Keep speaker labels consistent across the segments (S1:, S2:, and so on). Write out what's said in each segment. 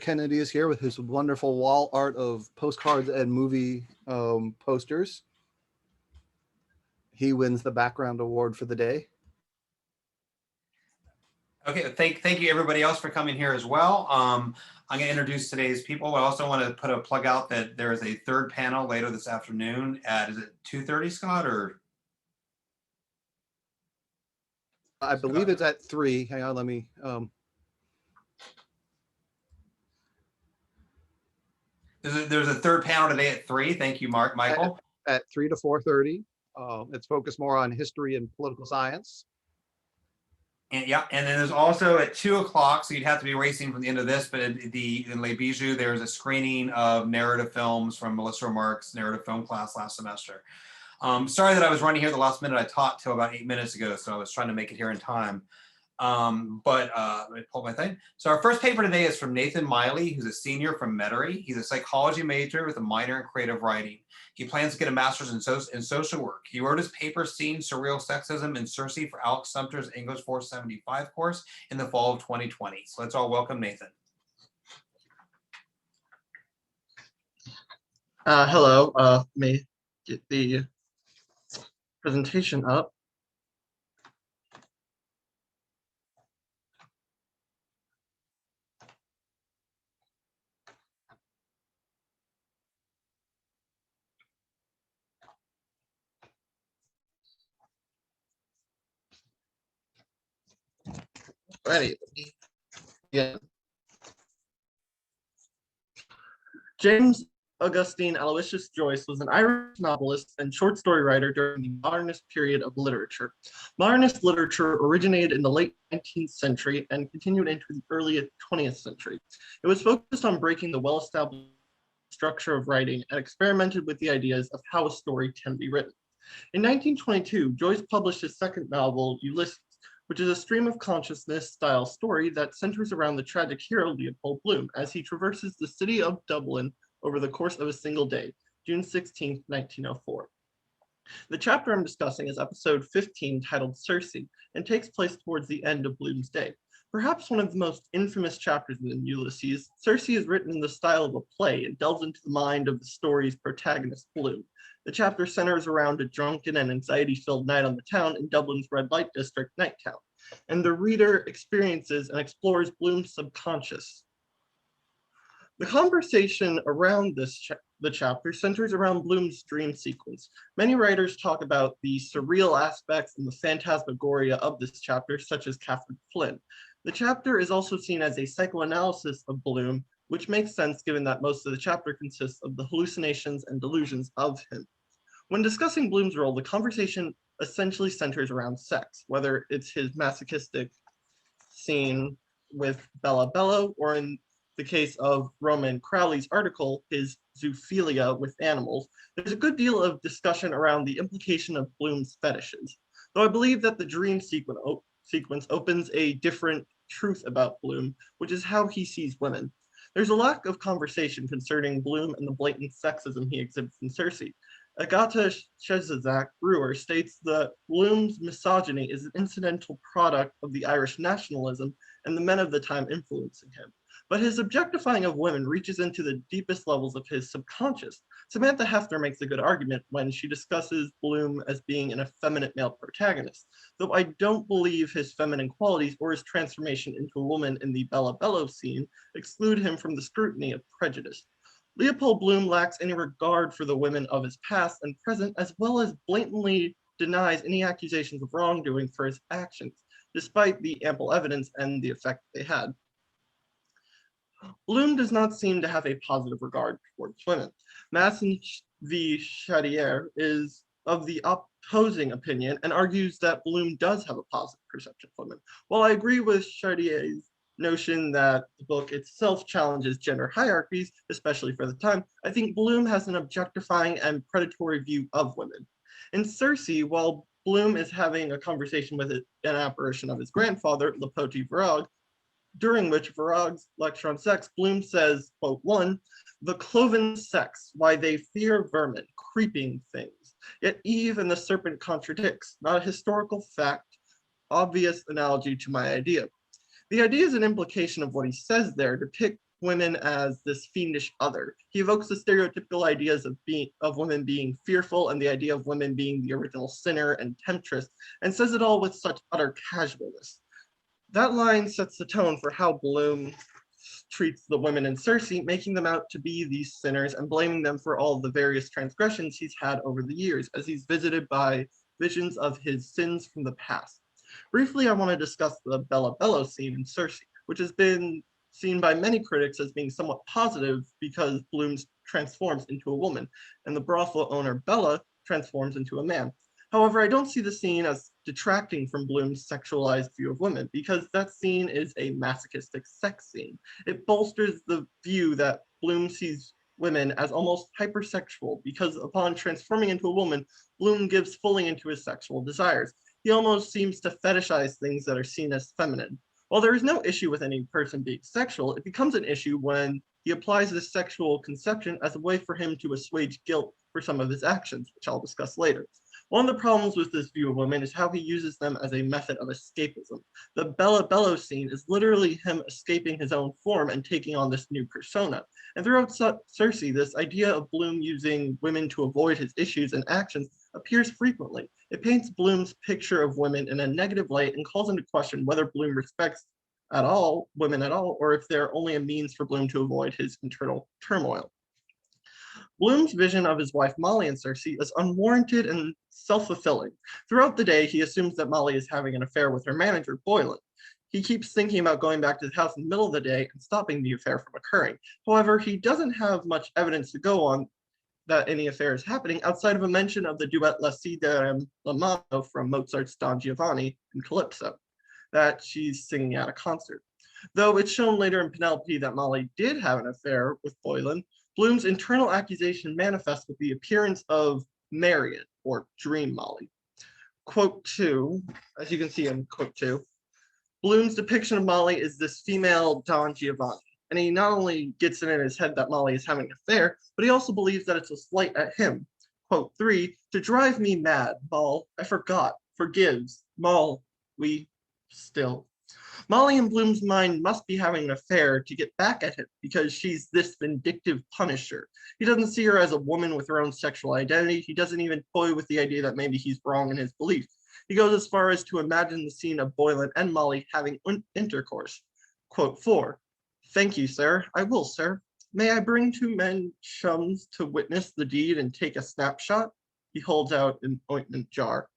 S1: Kennedy is here with his wonderful wall art of postcards and movie posters. He wins the background award for the day.
S2: Okay, thank you everybody else for coming here as well. I'm going to introduce today's people. I also want to put a plug out that there is a third panel later this afternoon at, is it 2:30, Scott, or?
S1: I believe it's at 3. Hang on, let me.
S2: There's a third panel today at 3. Thank you, Michael.
S1: At 3 to 4:30. It's focused more on history and political science.
S2: And yeah, and then there's also at 2 o'clock, so you'd have to be racing from the end of this, but in Les Bijoux, there's a screening of narrative films from Melissa Remarque's narrative film class last semester. Sorry that I was running here the last minute. I taught till about 8 minutes ago, so I was trying to make it here in time. Let me pull my thing. So our first paper today is from Nathan Mylie, who's a senior from Metairie. He's a psychology major with a minor in creative writing. He plans to get a master's in social work. He wrote his paper, Seeing Surreal Sexism in Circe, for Alex Sumter's English 475 course in the fall of 2020. So let's all welcome Nathan.
S3: Hello, let me get the presentation up. Ready. Yeah. James Augustine Aloysius Joyce was an Irish novelist and short story writer during the modernist period of literature. Modernist literature originated in the late 19th century and continued into the early 20th century. It was focused on breaking the well-established structure of writing and experimented with the ideas of how a story can be written. In 1922, Joyce published his second novel, Ulysses, which is a stream of consciousness style story that centers around the tragic hero Leopold Bloom as he traverses the city of Dublin over the course of a single day, June 16, 1904. The chapter I'm discussing is episode 15, titled Circe, and takes place towards the end of Bloom's day. Perhaps one of the most infamous chapters in Ulysses, Circe is written in the style of a play and delves into the mind of the story's protagonist, Bloom. The chapter centers around a drunken and anxiety-filled night on the town in Dublin's red light district, Nighttown, and the reader experiences and explores Bloom's subconscious. The conversation around the chapter centers around Bloom's dream sequence. Many writers talk about the surreal aspects and the phantasmagoria of this chapter, such as Catherine Flynn. The chapter is also seen as a psychoanalysis of Bloom, which makes sense given that most of the chapter consists of the hallucinations and delusions of him. When discussing Bloom's role, the conversation essentially centers around sex, whether it's his masochistic scene with Bella Bello, or in the case of Roman Crowley's article, his zoophilia with animals. There's a good deal of discussion around the implication of Bloom's fetishes, though I believe that the dream sequence opens a different truth about Bloom, which is how he sees women. There's a lack of conversation concerning Bloom and the blatant sexism he exhibits in Circe. Agatha Shezak-Brewer states that Bloom's misogyny is an incidental product of the Irish nationalism and the men of the time influencing him. But his objectifying of women reaches into the deepest levels of his subconscious. Samantha Hefner makes a good argument when she discusses Bloom as being an effeminate male protagonist, though I don't believe his feminine qualities or his transformation into a woman in the Bella Bello scene exclude him from the scrutiny of prejudice. Leopold Bloom lacks any regard for the women of his past and present, as well as blatantly denies any accusations of wrongdoing for his actions, despite the ample evidence and the effect they had. Bloom does not seem to have a positive regard towards women. Masson v. Chaudière is of the opposing opinion and argues that Bloom does have a positive perception of women. While I agree with Chaudier's notion that the book itself challenges gender hierarchies, especially for the time, I think Bloom has an objectifying and predatory view of women. In Circe, while Bloom is having a conversation with an apparition of his grandfather, Le Petit Verrague, during which Verrague's lecture on sex, Bloom says, quote, 1, the cloven sex, why they fear vermin, creeping things. Yet Eve and the serpent contradicts, not a historical fact, obvious analogy to my idea. The idea is an implication of what he says there, women as this fiendish other. He evokes the stereotypical ideas of women being fearful and the idea of women being the original sinner and temptress, and says it all with such utter casualness. That line sets the tone for how Bloom treats the women in Circe, making them out to be these sinners and blaming them for all the various transgressions he's had over the years, as he's visited by visions of his sins from the past. Briefly, I want to discuss the Bella Bello scene in Circe, which has been seen by many critics as being somewhat positive because Bloom transforms into a woman, and the brothel owner Bella transforms into a man. However, I don't see the scene as detracting from Bloom's sexualized view of women, because that scene is a masochistic sex scene. It bolsters the view that Bloom sees women as almost hypersexual, because upon transforming into a woman, Bloom gives fully into his sexual desires. He almost seems to fetishize things that are seen as feminine. While there is no issue with any person being sexual, it becomes an issue when he applies this sexual conception as a way for him to assuage guilt for some of his actions, which I'll discuss later. One of the problems with this view of women is how he uses them as a method of escapism. The Bella Bello scene is literally him escaping his own form and taking on this new persona. And throughout Circe, this idea of Bloom using women to avoid his issues and actions appears frequently. It paints Bloom's picture of women in a negative light and calls into question whether Bloom respects women at all, or if they're only a means for Bloom to avoid his internal turmoil. Bloom's vision of his wife Mylie in Circe is unwarranted and self-fulfilling. Throughout the day, he assumes that Mylie is having an affair with her manager, Boylan. He keeps thinking about going back to the house in the middle of the day and stopping the affair from occurring. However, he doesn't have much evidence to go on that any affair is happening outside of a mention of the duet La Sida La Mano from Mozart's Don Giovanni and Calypso that she's singing at a concert. Though it's shown later in Penelope that Mylie did have an affair with Boylan, Bloom's internal accusation manifests with the appearance of Marion, or Dream Mylie. Quote 2, as you can see in quote 2, Bloom's depiction of Mylie is this female Don Giovanni, and he not only gets it in his head that Mylie is having an affair, but he also believes that it's a slight at him. Quote 3, to drive me mad, Mal, I forgot, forgives, Mal, we still. Mylie in Bloom's mind must be having an affair to get back at him because she's this vindictive punisher. He doesn't see her as a woman with her own sexual identity. He doesn't even toy with the idea that maybe he's wrong in his beliefs. He goes as far as to imagine the scene of Boylan and Mylie having intercourse. Quote 4, thank you, sir. I will, sir. May I bring 2 men chums to witness the deed and take a snapshot? He holds out an ointment jar.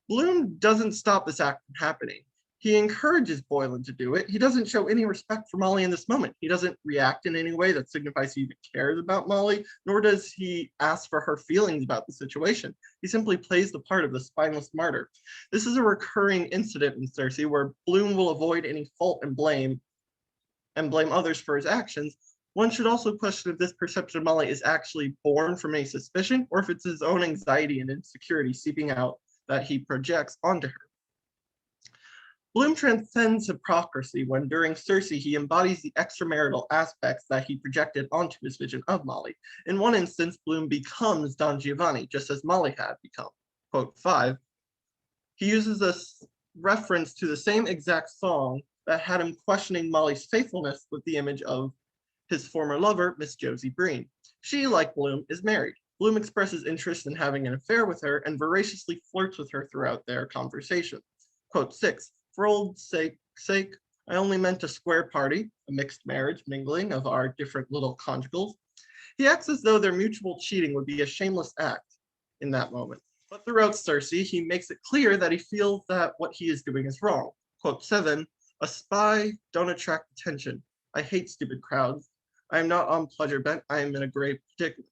S3: Bloom doesn't stop this act from happening. He encourages Boylan to do it. He doesn't show any respect for Mylie in this moment. He doesn't react in any way that signifies he even cares about Mylie, nor does he ask for her feelings about the situation. He simply plays the part of the spineless martyr. This is a recurring incident in Circe where Bloom will avoid any fault and blame others for his actions. One should also question if this perception of Mylie is actually born from any suspicion, or if it's his own anxiety and insecurity seeping out that he projects onto her. Bloom transcends hypocrisy when during Circe he embodies the extramarital aspects that he projected onto his vision of Mylie. In one instance, Bloom becomes Don Giovanni, just as Mylie had become. Quote 5, he uses a reference to the same exact song that had him questioning Mylie's faithfulness with the image of his former lover, Miss Josie Breen. She, like Bloom, is married. Bloom expresses interest in having an affair with her and voraciously flirts with her throughout their conversation. Quote 6, for old sake, I only meant a square party, a mixed marriage mingling of our different little conjugals. He acts as though their mutual cheating would be a shameless act in that moment. But throughout Circe, he makes it clear that he feels that what he is doing is wrong. Quote 7, a spy don't attract attention. I hate stupid crowds. I am not on pleasure bent. I am in a grave predicament.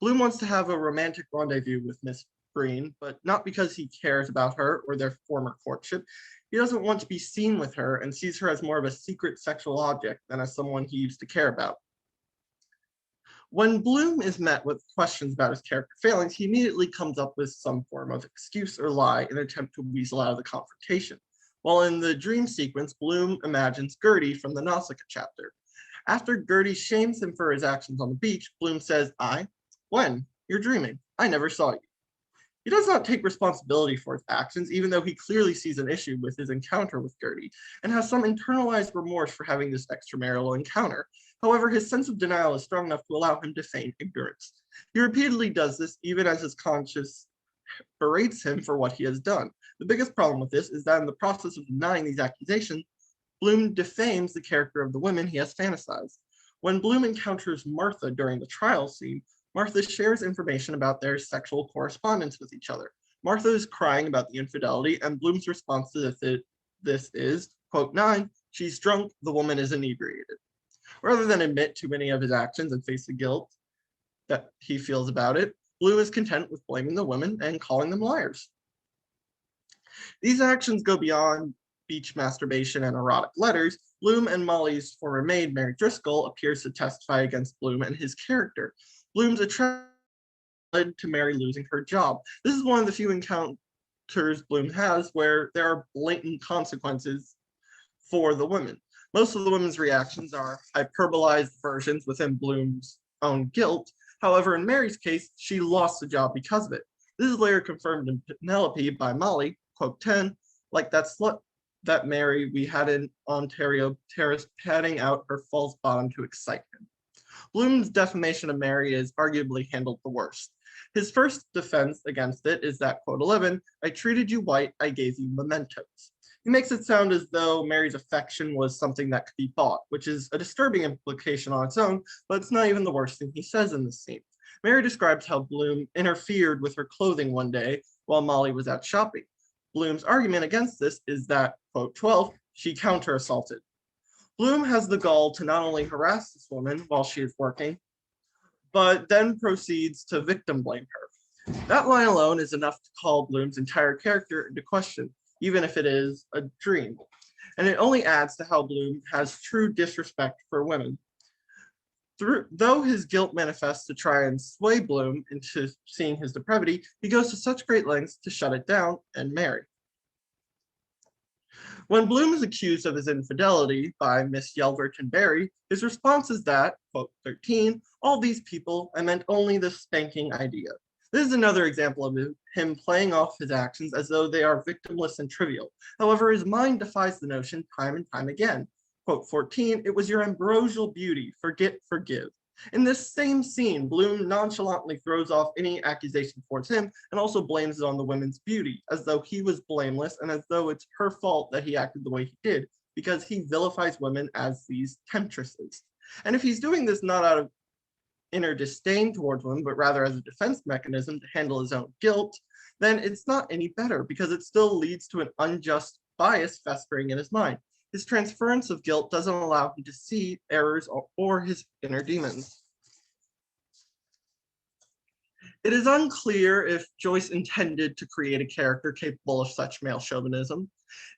S3: Bloom wants to have a romantic rendezvous with Miss Breen, but not because he cares about her or their former courtship. He doesn't want to be seen with her and sees her as more of a secret sexual object than as someone he used to care about. When Bloom is met with questions about his character failings, he immediately comes up with some form of excuse or lie in an attempt to weasel out of the confrontation. While in the dream sequence, Bloom imagines Gertie from the Nausicaa chapter. After Gertie shames him for his actions on the beach, Bloom says, when? You're dreaming. I never saw you. He does not take responsibility for his actions, even though he clearly sees an issue with his encounter with Gertie, and has some internalized remorse for having this extramarital encounter. However, his sense of denial is strong enough to allow him to feign ignorance. He repeatedly does this, even as his conscience berates him for what he has done. The biggest problem with this is that in the process of denying these accusations, Bloom defames the character of the women he has fantasized. When Bloom encounters Martha during the trial scene, Martha shares information about their sexual correspondence with each other. Martha is crying about the infidelity, and Bloom's response to this is, quote 9, she's drunk, the woman is inebriated. Rather than admit to many of his actions and face the guilt that he feels about it, Bloom is content with blaming the women and calling them liars. These actions go beyond beach masturbation and erotic letters. Bloom and Molly's former maid, Mary Driscoll, appears to testify against Bloom and his character. Bloom's attraction led to Mary losing her job. This is one of the few encounters Bloom has where there are blatant consequences for the women. Most of the women's reactions are hyperbolized versions within Bloom's own guilt. However, in Mary's case, she lost the job because of it. This is later confirmed in Penelope by Molly, quote 10, like that slut that Mary we had in Ontario Terrace padding out her false bottom to excite him. Bloom's defamation of Mary is arguably handled the worst. His first defense against it is that, quote 11, I treated you white, I gave you mementos. He makes it sound as though Mary's affection was something that could be bought, which is a disturbing implication on its own, but it's not even the worst thing he says in this scene. Mary describes how Bloom interfered with her clothing one day while Molly was out shopping. Bloom's argument against this is that, quote 12, she counter-assaulted. Bloom has the gall to not only harass this woman while she is working, but then proceeds to victim blame her. That line alone is enough to call Bloom's entire character into question, even if it is a dream. And it only adds to how Bloom has true disrespect for women. Though his guilt manifests to try and sway Bloom into seeing his depravity, he goes to such great lengths to shut it down and marry. When Bloom is accused of his infidelity by Miss Yelverton Berry, his response is that, quote 13, all these people, I meant only the spanking idea. This is another example of him playing off his actions as though they are victimless and trivial. However, his mind defies the notion time and time again. Quote 14, it was your ambrosial beauty, forget, forgive. In this same scene, Bloom nonchalantly throws off any accusation towards him and also blames it on the women's beauty, as though he was blameless and as though it's her fault that he acted the way he did, because he vilifies women as these temptresses. And if he's doing this not out of inner disdain towards women, but rather as a defense mechanism to handle his own guilt, then it's not any better because it still leads to an unjust bias festering in his mind. His transference of guilt doesn't allow him to see errors or his inner demons. It is unclear if Joyce intended to create a character capable of such male chauvinism.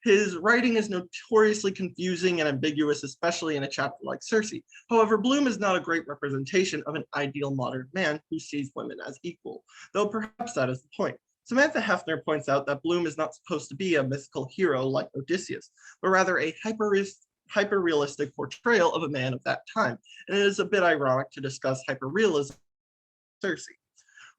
S3: His writing is notoriously confusing and ambiguous, especially in a chapter like Circe. However, Bloom is not a great representation of an ideal modern man who sees women as equal, though perhaps that is the point. Samantha Hefner points out that Bloom is not supposed to be a mythical hero like Odysseus, but rather a hyper-realistic portrayal of a man of that time, and it is a bit ironic to discuss hyper-realism Circe.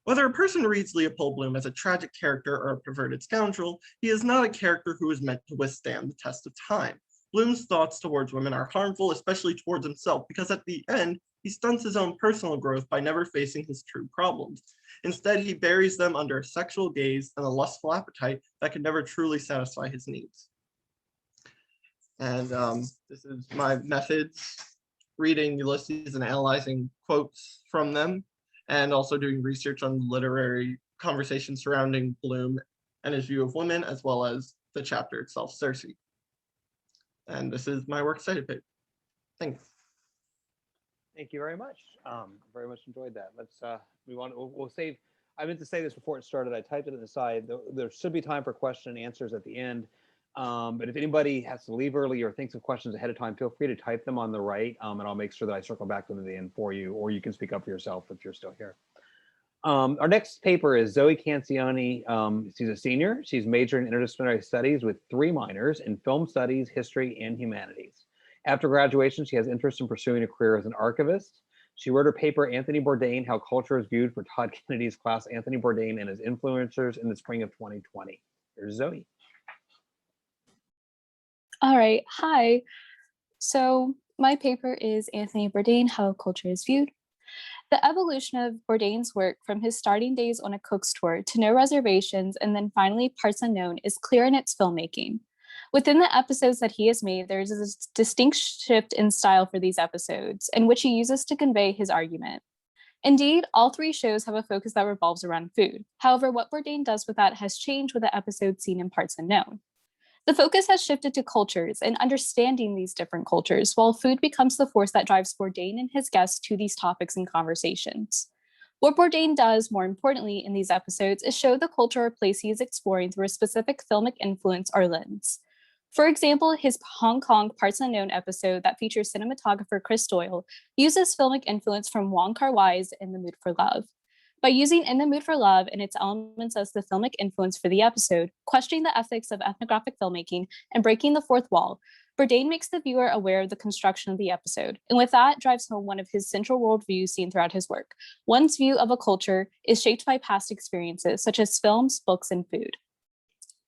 S3: Whether a person reads Leopold Bloom as a tragic character or a perverted scoundrel, he is not a character who is meant to withstand the test of time. Bloom's thoughts towards women are harmful, especially towards himself, because at the end, he stunts his own personal growth by never facing his true problems. Instead, he buries them under a sexual gaze and a lustful appetite that can never truly satisfy his needs. And this is my methods, reading Ulysses and analyzing quotes from them, and also doing research on literary conversation surrounding Bloom and his view of women, as well as the chapter itself, Circe. And this is my works cited page. Thanks.
S4: Thank you very much. Very much enjoyed that. Let's we'll save. I meant to say this before it started. I typed it in the side. There should be time for question and answers at the end. But if anybody has to leave early or thinks of questions ahead of time, feel free to type them on the right, and I'll make sure that I circle back to them at the end for you, or you can speak up for yourself if you're still here. Our next paper is Zoe Cancion. She's a senior. She's majored in interdisciplinary studies with 3 minors in film studies, history, and humanities. After graduation, she has interest in pursuing a career as an archivist. She wrote her paper, Anthony Bourdain, How Culture is Viewed, for Todd Kennedy's class, Anthony Bourdain and His Influencers, in the spring of 2020. Here's Zoe.
S5: All right, hi. So my paper is Anthony Bourdain, How Culture is Viewed. The evolution of Bourdain's work from his starting days on a Cook's tour to No Reservations and then finally Parts Unknown is clear in its filmmaking. Within the episodes that he has made, there's a distinct shift in style for these episodes, in which he uses to convey his argument. Indeed, all three shows have a focus that revolves around food. However, what Bourdain does with that has changed with the episodes seen in Parts Unknown. The focus has shifted to cultures and understanding these different cultures, while food becomes the force that drives Bourdain and his guests to these topics and conversations. What Bourdain does, more importantly, in these episodes is show the culture or place he is exploring through a specific filmic influence or lens. For example, his Hong Kong Parts Unknown episode that features cinematographer Chris Doyle uses filmic influence from Wong Kar-wai's In the Mood for Love. By using In the Mood for Love and its elements as the filmic influence for the episode, questioning the ethics of ethnographic filmmaking and breaking the fourth wall, Bourdain makes the viewer aware of the construction of the episode, and with that drives home one of his central worldviews seen throughout his work. One's view of a culture is shaped by past experiences, such as films, books, and food.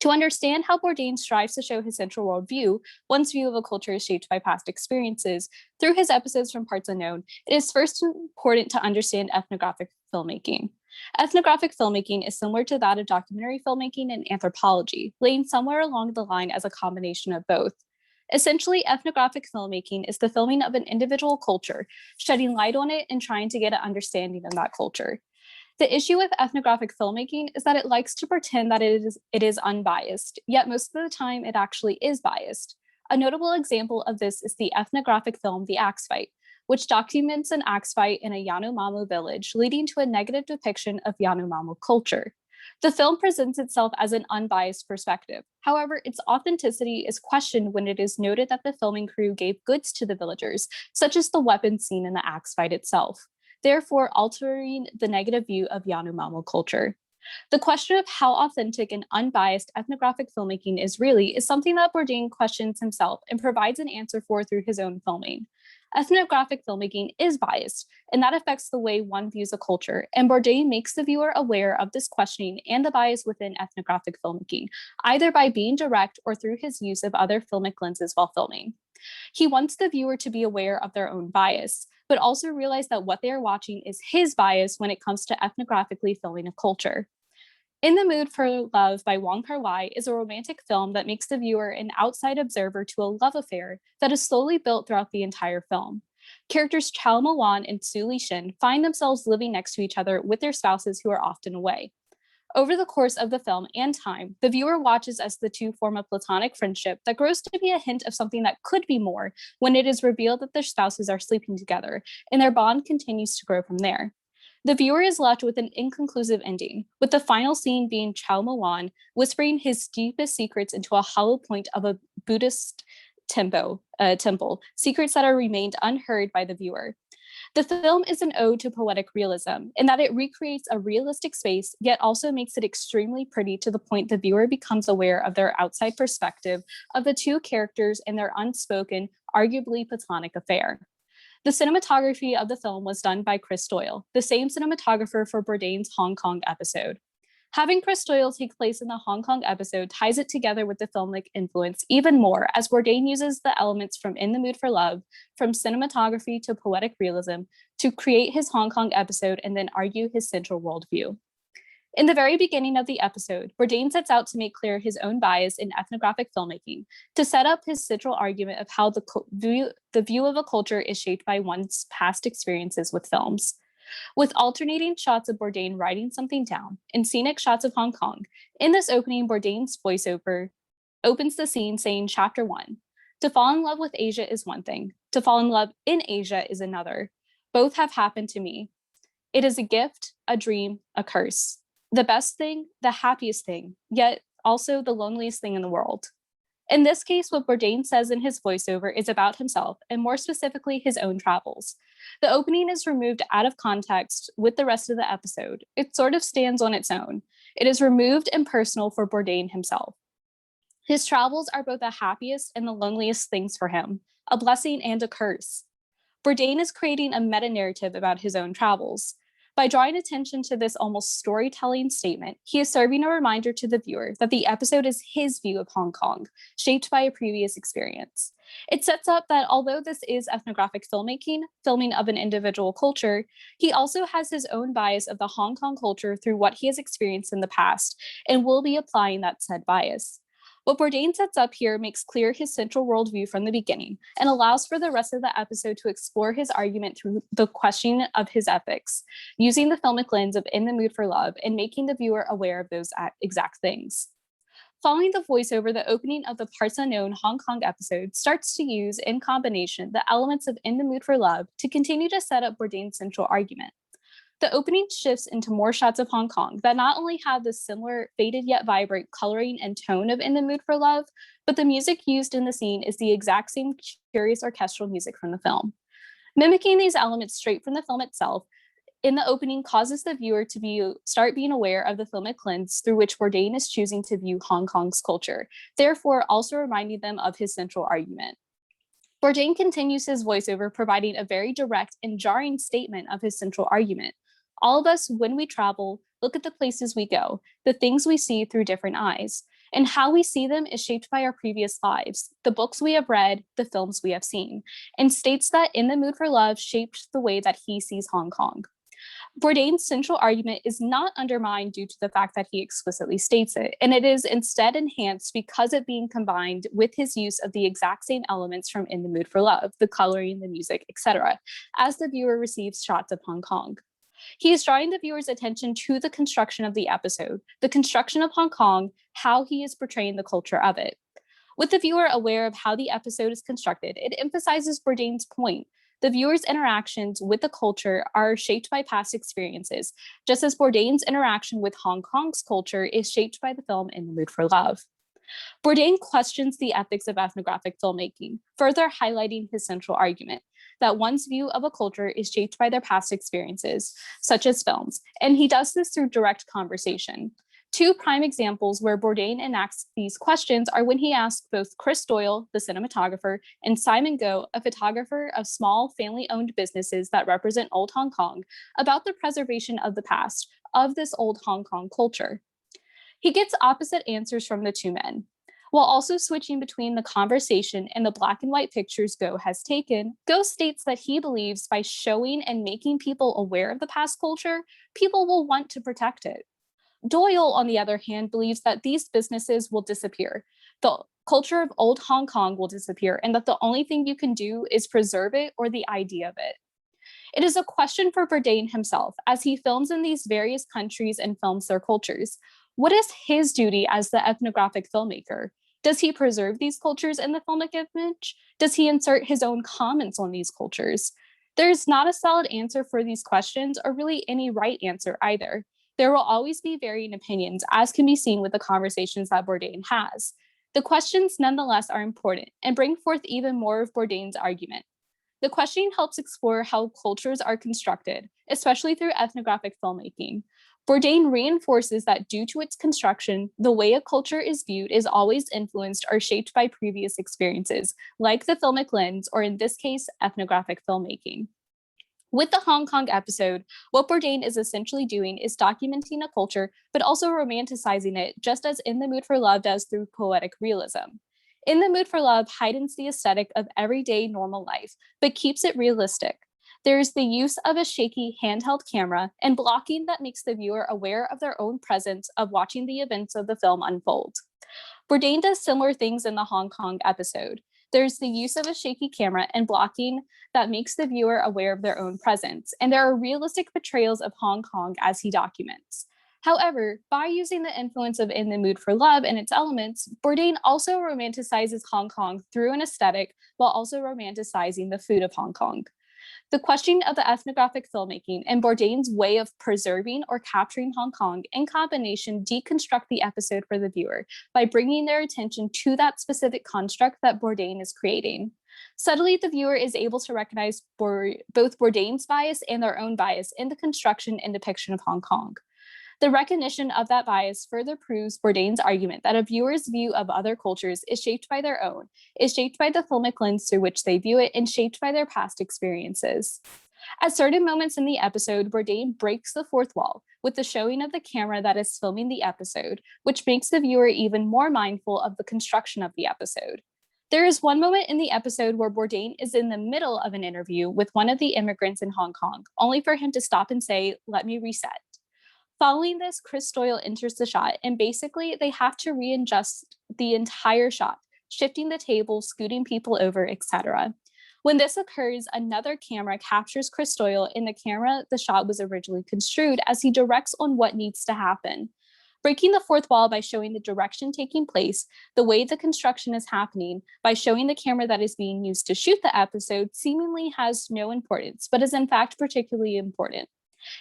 S5: To understand how Bourdain strives to show his central worldview, one's view of a culture is shaped by past experiences, through his episodes from Parts Unknown, it is first important to understand ethnographic filmmaking. Ethnographic filmmaking is similar to that of documentary filmmaking and anthropology, laying somewhere along the line as a combination of both. Essentially, ethnographic filmmaking is the filming of an individual culture, shedding light on it and trying to get an understanding of that culture. The issue with ethnographic filmmaking is that it likes to pretend that it is unbiased, yet most of the time it actually is biased. A notable example of this is the ethnographic film The Axe Fight, which documents an axe fight in a Yanomamo village, leading to a negative depiction of Yanomamo culture. The film presents itself as an unbiased perspective. However, its authenticity is questioned when it is noted that the filming crew gave goods to the villagers, such as the weapons seen in the axe fight itself, therefore altering the negative view of Yanomamo culture. The question of how authentic and unbiased ethnographic filmmaking is really is something that Bourdain questions himself and provides an answer for through his own filming. Ethnographic filmmaking is biased, and that affects the way one views a culture, and Bourdain makes the viewer aware of this questioning and the bias within ethnographic filmmaking, either by being direct or through his use of other filmic lenses while filming. He wants the viewer to be aware of their own bias, but also realize that what they are watching is his bias when it comes to ethnographically filming a culture. In the Mood for Love by Wong Kar-wai is a romantic film that makes the viewer an outside observer to a love affair that is slowly built throughout the entire film. Characters Chao Mo-wan and Su Li-shin find themselves living next to each other with their spouses who are often away. Over the course of the film and time, the viewer watches as the two form a platonic friendship that grows to be a hint of something that could be more when it is revealed that their spouses are sleeping together, and their bond continues to grow from there. The viewer is left with an inconclusive ending, with the final scene being Chao Mo-wan whispering his deepest secrets into a hollow point of a Buddhist temple, secrets that are remained unheard by the viewer. The film is an ode to poetic realism in that it recreates a realistic space, yet also makes it extremely pretty to the point the viewer becomes aware of their outside perspective of the two characters and their unspoken, arguably platonic affair. The cinematography of the film was done by Chris Doyle, the same cinematographer for Bourdain's Hong Kong episode. Having Chris Doyle take place in the Hong Kong episode ties it together with the filmic influence even more, as Bourdain uses the elements from In the Mood for Love, from cinematography to poetic realism, to create his Hong Kong episode and then argue his central worldview. In the very beginning of the episode, Bourdain sets out to make clear his own bias in ethnographic filmmaking, to set up his central argument of how the view of a culture is shaped by one's past experiences with films. With alternating shots of Bourdain writing something down and scenic shots of Hong Kong, in this opening, Bourdain's voiceover opens the scene saying, Chapter 1, to fall in love with Asia is one thing, to fall in love in Asia is another. Both have happened to me. It is a gift, a dream, a curse. The best thing, the happiest thing, yet also the loneliest thing in the world. In this case, what Bourdain says in his voiceover is about himself, and more specifically, his own travels. The opening is removed out of context with the rest of the episode. It sort of stands on its own. It is removed and personal for Bourdain himself. His travels are both the happiest and the loneliest things for him, a blessing and a curse. Bourdain is creating a meta-narrative about his own travels. By drawing attention to this almost storytelling statement, he is serving a reminder to the viewer that the episode is his view of Hong Kong, shaped by a previous experience. It sets up that although this is ethnographic filmmaking, filming of an individual culture, he also has his own bias of the Hong Kong culture through what he has experienced in the past, and will be applying that said bias. What Bourdain sets up here makes clear his central worldview from the beginning and allows for the rest of the episode to explore his argument through the questioning of his ethics, using the filmic lens of In the Mood for Love and making the viewer aware of those exact things. Following the voiceover, the opening of the Parts Unknown Hong Kong episode starts to use, in combination, the elements of In the Mood for Love to continue to set up Bourdain's central argument. The opening shifts into more shots of Hong Kong that not only have the similar faded yet vibrant coloring and tone of In the Mood for Love, but the music used in the scene is the exact same curious orchestral music from the film. Mimicking these elements straight from the film itself in the opening causes the viewer to start being aware of the filmic lens through which Bourdain is choosing to view Hong Kong's culture, therefore also reminding them of his central argument. Bourdain continues his voiceover, providing a very direct and jarring statement of his central argument. All of us, when we travel, look at the places we go, the things we see through different eyes, and how we see them is shaped by our previous lives, the books we have read, the films we have seen, and states that In the Mood for Love shaped the way that he sees Hong Kong. Bourdain's central argument is not undermined due to the fact that he explicitly states it, and it is instead enhanced because of being combined with his use of the exact same elements from In the Mood for Love, the coloring, the music, etc., as the viewer receives shots of Hong Kong. He is drawing the viewer's attention to the construction of the episode, the construction of Hong Kong, how he is portraying the culture of it. With the viewer aware of how the episode is constructed, it emphasizes Bourdain's point. The viewer's interactions with the culture are shaped by past experiences, just as Bourdain's interaction with Hong Kong's culture is shaped by the film In the Mood for Love. Bourdain questions the ethics of ethnographic filmmaking, further highlighting his central argument that one's view of a culture is shaped by their past experiences, such as films, and he does this through direct conversation. Two prime examples where Bourdain enacts these questions are when he asks both Chris Doyle, the cinematographer, and Simon Goh, a photographer of small family-owned businesses that represent old Hong Kong, about the preservation of the past of this old Hong Kong culture. He gets opposite answers from the two men. While also switching between the conversation and the black and white pictures Goh has taken, Goh states that he believes by showing and making people aware of the past culture, people will want to protect it. Doyle, on the other hand, believes that these businesses will disappear. The culture of old Hong Kong will disappear, and that the only thing you can do is preserve it or the idea of it. It is a question for Bourdain himself as he films in these various countries and films their cultures. What is his duty as the ethnographic filmmaker? Does he preserve these cultures in the filmic image? Does he insert his own comments on these cultures? There's not a solid answer for these questions or really any right answer either. There will always be varying opinions, as can be seen with the conversations that Bourdain has. The questions nonetheless are important and bring forth even more of Bourdain's argument. The questioning helps explore how cultures are constructed, especially through ethnographic filmmaking. Bourdain reinforces that due to its construction, the way a culture is viewed is always influenced or shaped by previous experiences, like the filmic lens, or in this case, ethnographic filmmaking. With the Hong Kong episode, what Bourdain is essentially doing is documenting a culture, but also romanticizing it, just as In the Mood for Love does through poetic realism. In the Mood for Love heightens the aesthetic of everyday normal life, but keeps it realistic. There is the use of a shaky handheld camera and blocking that makes the viewer aware of their own presence of watching the events of the film unfold. Bourdain does similar things in the Hong Kong episode. There's the use of a shaky camera and blocking that makes the viewer aware of their own presence, and there are realistic portrayals of Hong Kong as he documents. However, by using the influence of In the Mood for Love and its elements, Bourdain also romanticizes Hong Kong through an aesthetic while also romanticizing the food of Hong Kong. The question of the ethnographic filmmaking and Bourdain's way of preserving or capturing Hong Kong in combination deconstruct the episode for the viewer by bringing their attention to that specific construct that Bourdain is creating. Subtly, the viewer is able to recognize both Bourdain's bias and their own bias in the construction and depiction of Hong Kong. The recognition of that bias further proves Bourdain's argument that a viewer's view of other cultures is shaped by their own, is shaped by the filmic lens through which they view it, and shaped by their past experiences. At certain moments in the episode, Bourdain breaks the fourth wall with the showing of the camera that is filming the episode, which makes the viewer even more mindful of the construction of the episode. There is one moment in the episode where Bourdain is in the middle of an interview with one of the immigrants in Hong Kong, only for him to stop and say, "Let me reset." Following this, Chris Doyle enters the shot, and basically they have to readjust the entire shot, shifting the table, scooting people over, etc. When this occurs, another camera captures Chris Doyle in the camera the shot was originally construed as he directs on what needs to happen. Breaking the fourth wall by showing the direction taking place, the way the construction is happening, by showing the camera that is being used to shoot the episode seemingly has no importance, but is in fact particularly important.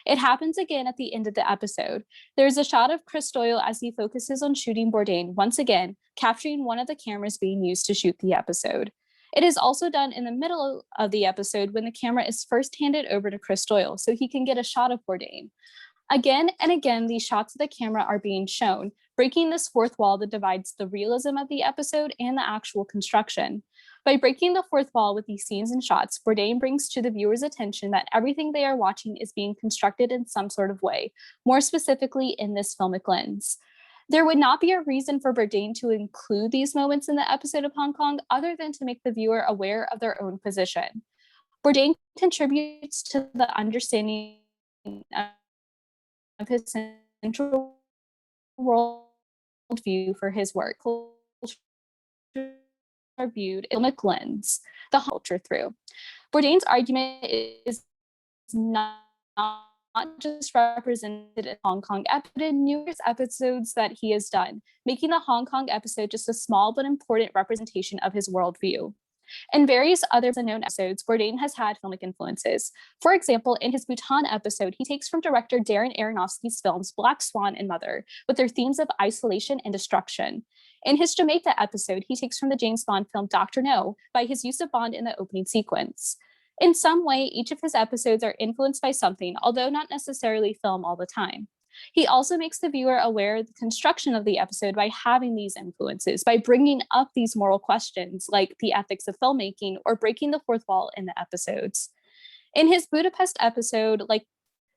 S5: It happens again at the end of the episode. There's a shot of Chris Doyle as he focuses on shooting Bourdain, once again, capturing one of the cameras being used to shoot the episode. It is also done in the middle of the episode when the camera is first handed over to Chris Doyle so he can get a shot of Bourdain. Again and again, these shots of the camera are being shown, breaking this fourth wall that divides the realism of the episode and the actual construction. By breaking the fourth wall with these scenes and shots, Bourdain brings to the viewer's attention that everything they are watching is being constructed in some sort of way, more specifically in this filmic lens. There would not be a reason for Bourdain to include these moments in the episode of Hong Kong other than to make the viewer aware of their own position. Bourdain contributes to the understanding of his central worldview for his work. Are viewed in a filmic lens, the culture through. Bourdain's argument is not just represented in Hong Kong episode, but in numerous episodes that he has done, making the Hong Kong episode just a small but important representation of his worldview. In various other unknown episodes, Bourdain has had filmic influences. For example, in his Bhutan episode, he takes from director Darren Aronofsky's films Black Swan and Mother, with their themes of isolation and destruction. In his Jamaica episode, he takes from the James Bond film Dr. No by his use of Bond in the opening sequence. In some way, each of his episodes are influenced by something, although not necessarily film all the time. He also makes the viewer aware of the construction of the episode by having these influences, by bringing up these moral questions like the ethics of filmmaking or breaking the fourth wall in the episodes. In his Budapest episode, like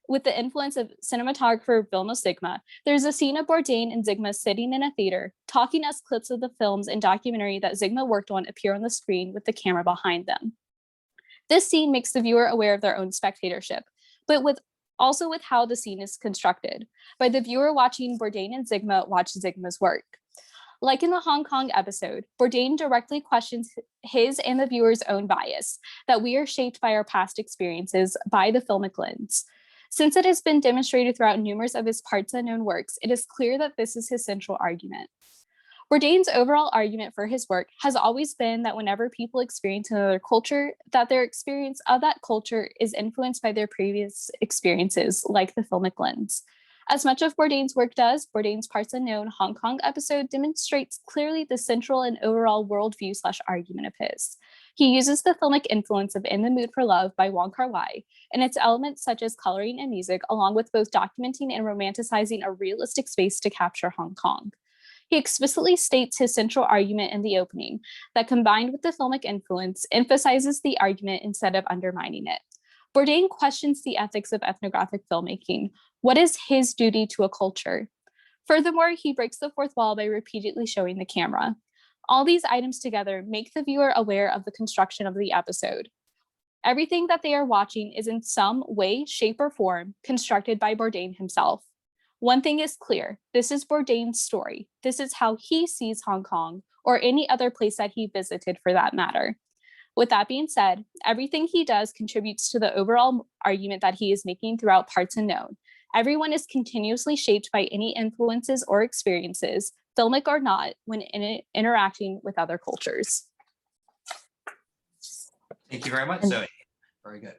S5: with the influence of cinematographer Vilmos Zsigma, there's a scene of Bourdain and Zsigma sitting in a theater, talking as clips of the films and documentary that Zsigma worked on appear on the screen with the camera behind them. This scene makes the viewer aware of their own spectatorship, but also with how the scene is constructed, by the viewer watching Bourdain and Zsigma watch Zsigma's work. Like in the Hong Kong episode, Bourdain directly questions his and the viewer's own bias, that we are shaped by our past experiences by the filmic lens. Since it has been demonstrated throughout numerous of his parts unknown works, it is clear that this is his central argument. Bourdain's overall argument for his work has always been that whenever people experience another culture, that their experience of that culture is influenced by their previous experiences, like the filmic lens. As much of Bourdain's work does, Bourdain's Parts Unknown Hong Kong episode demonstrates clearly the central and overall worldview/argument of his. He uses the filmic influence of In the Mood for Love by Wong Kar-wai and its elements such as coloring and music, along with both documenting and romanticizing a realistic space to capture Hong Kong. He explicitly states his central argument in the opening, that combined with the filmic influence, emphasizes the argument instead of undermining it. Bourdain questions the ethics of ethnographic filmmaking. What is his duty to a culture? Furthermore, he breaks the fourth wall by repeatedly showing the camera. All these items together make the viewer aware of the construction of the episode. Everything that they are watching is in some way, shape, or form constructed by Bourdain himself. One thing is clear, this is Bourdain's story. This is how he sees Hong Kong, or any other place that he visited for that matter. With that being said, everything he does contributes to the overall argument that he is making throughout Parts Unknown. Everyone is continuously shaped by any influences or experiences, filmic or not, when interacting with other cultures.
S2: Thank you very much, Zoe. Very good.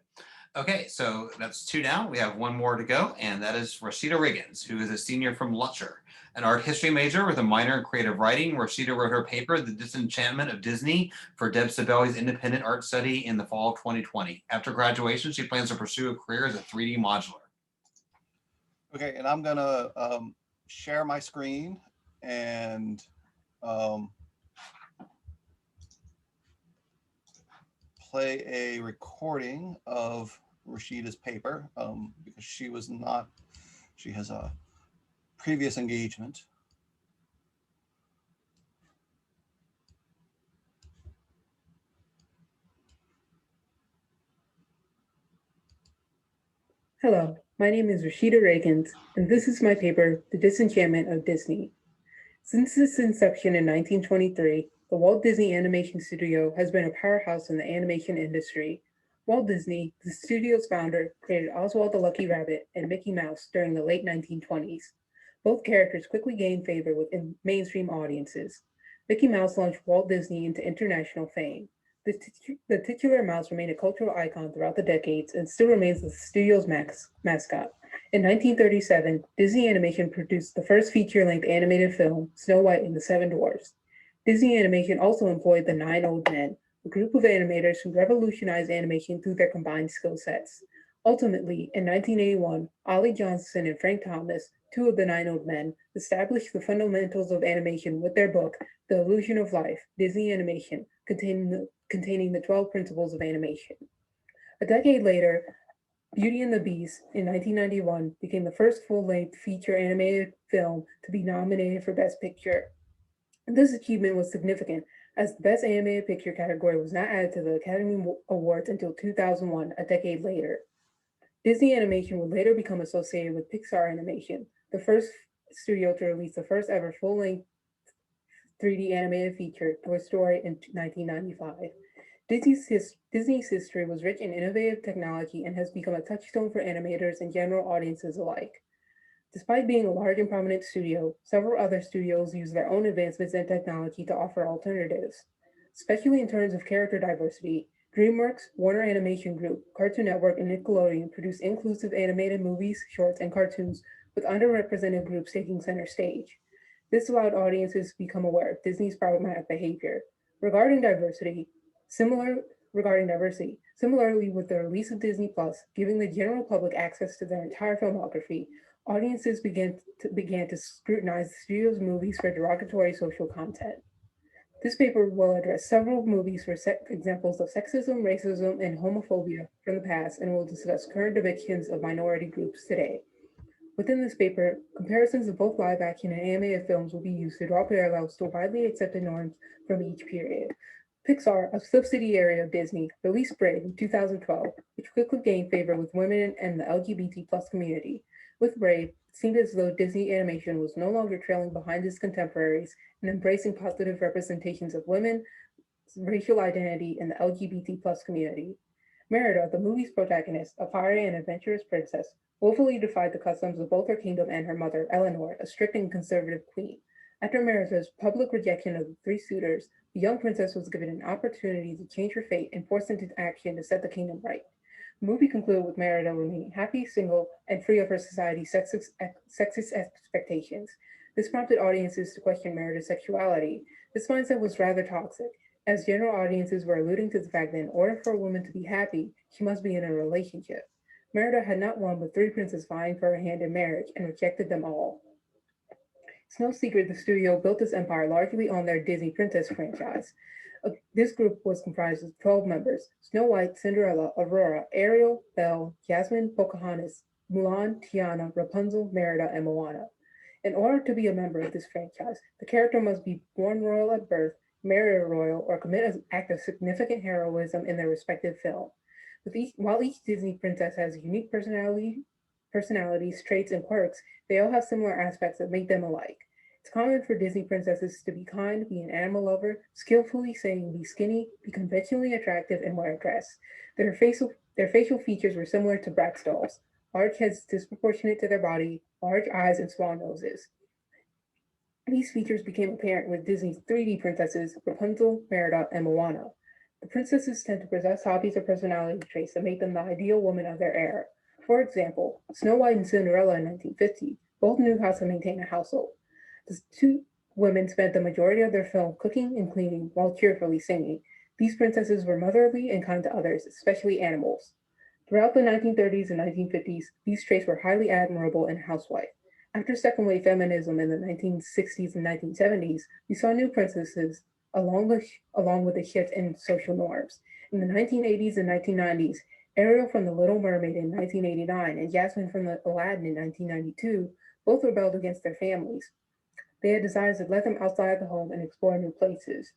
S2: Okay, so that's 2 down. We have 1 more to go, and that is Rasheeda Reagans, who is a senior from Lutcher, an art history major with a minor in creative writing. Rasheeda wrote her paper, The Disenchantment of Disney, for Deb Sabelli's independent art study in the fall of 2020. After graduation, she plans to pursue a career as a 3D modeler.
S1: Okay, and I'm gonna share my screen and um, play a recording of Rasheeda's paper because she has a previous engagement.
S6: Hello, my name is Rasheeda Reagans, and this is my paper, The Disenchantment of Disney. Since its inception in 1923, the Walt Disney Animation Studio has been a powerhouse in the animation industry. Walt Disney, the studio's founder, created Oswald the Lucky Rabbit and Mickey Mouse during the late 1920s. Both characters quickly gained favor with mainstream audiences. Mickey Mouse launched Walt Disney into international fame. The titular mouse remained a cultural icon throughout the decades and still remains the studio's mascot. In 1937, Disney Animation produced the first feature-length animated film, Snow White and the Seven Dwarfs. Disney Animation also employed the Nine Old Men, a group of animators who revolutionized animation through their combined skill sets. Ultimately, in 1981, Ollie Johnston and Frank Thomas, two of the Nine Old Men, established the fundamentals of animation with their book, The Illusion of Life, Disney Animation, containing the 12 principles of animation. A decade later, Beauty and the Beast in 1991 became the first full-length feature animated film to be nominated for Best Picture. This achievement was significant as the Best Animated Picture category was not added to the Academy Awards until 2001, a decade later. Disney Animation would later become associated with Pixar Animation, the first studio to release the first ever full-length 3D animated feature, Toy Story, in 1995. Disney's history was rich in innovative technology and has become a touchstone for animators and general audiences alike. Despite being a large and prominent studio, several other studios use their own advancements in technology to offer alternatives. Especially in terms of character diversity, DreamWorks, Warner Animation Group, Cartoon Network, and Nickelodeon produce inclusive animated movies, shorts, and cartoons with underrepresented groups taking center stage. This allowed audiences to become aware of Disney's problematic behavior. Regarding diversity, similar similarly with the release of Disney Plus, giving the general public access to their entire filmography, audiences began to scrutinize the studio's movies for derogatory social content. This paper will address several movies for examples of sexism, racism, and homophobia from the past, and will discuss current depictions of minority groups today. Within this paper, comparisons of both live action and animated films will be used to draw parallels to widely accepted norms from each period. Pixar, a subsidiary of Disney, released Brave in 2012, which quickly gained favor with women and the LGBT plus community. With Brave, it seemed as though Disney Animation was no longer trailing behind its contemporaries and embracing positive representations of women, racial identity, and the LGBT plus community. Merida, the movie's protagonist, a fiery and adventurous princess, woefully defied the customs of both her kingdom and her mother, Eleanor, a strict and conservative queen. After Merida's public rejection of the three suitors, the young princess was given an opportunity to change her fate and forced into action to set the kingdom right. The movie concluded with Merida remaining happy, single, and free of her society's sexist expectations. This prompted audiences to question Merida's sexuality. This mindset was rather toxic, as general audiences were alluding to the fact that in order for a woman to be happy, she must be in a relationship. Merida had not one but three princes vying for her hand in marriage and rejected them all. It's no secret the studio built its empire largely on their Disney Princess franchise. This group was comprised of 12 members: Snow White, Cinderella, Aurora, Ariel, Belle, Jasmine, Pocahontas, Mulan, Tiana, Rapunzel, Merida, and Moana. In order to be a member of this franchise, the character must be born royal at birth, marry a royal, or commit an act of significant heroism in their respective film. While each Disney princess has unique personalities, traits, and quirks, they all have similar aspects that make them alike. It's common for Disney princesses to be kind, be an animal lover, skillfully saying be skinny, be conventionally attractive, and wear a dress. Their facial features were similar to Bratz dolls: large heads disproportionate to their body, large eyes, and small noses. These features became apparent with Disney's 3D princesses, Rapunzel, Merida, and Moana. The princesses tend to possess hobbies or personality traits that make them the ideal woman of their era. For example, Snow White and Cinderella in 1950 both knew how to maintain a household. The two women spent the majority of their film cooking and cleaning while cheerfully singing. These princesses were motherly and kind to others, especially animals. Throughout the 1930s and 1950s, these traits were highly admirable in a housewife. After second wave feminism in the 1960s and 1970s, we saw new princesses along with a shift in social norms. In the 1980s and 1990s, Ariel from The Little Mermaid in 1989 and Jasmine from Aladdin in 1992 both rebelled against their families. They had desires that led them outside the home and explore new places.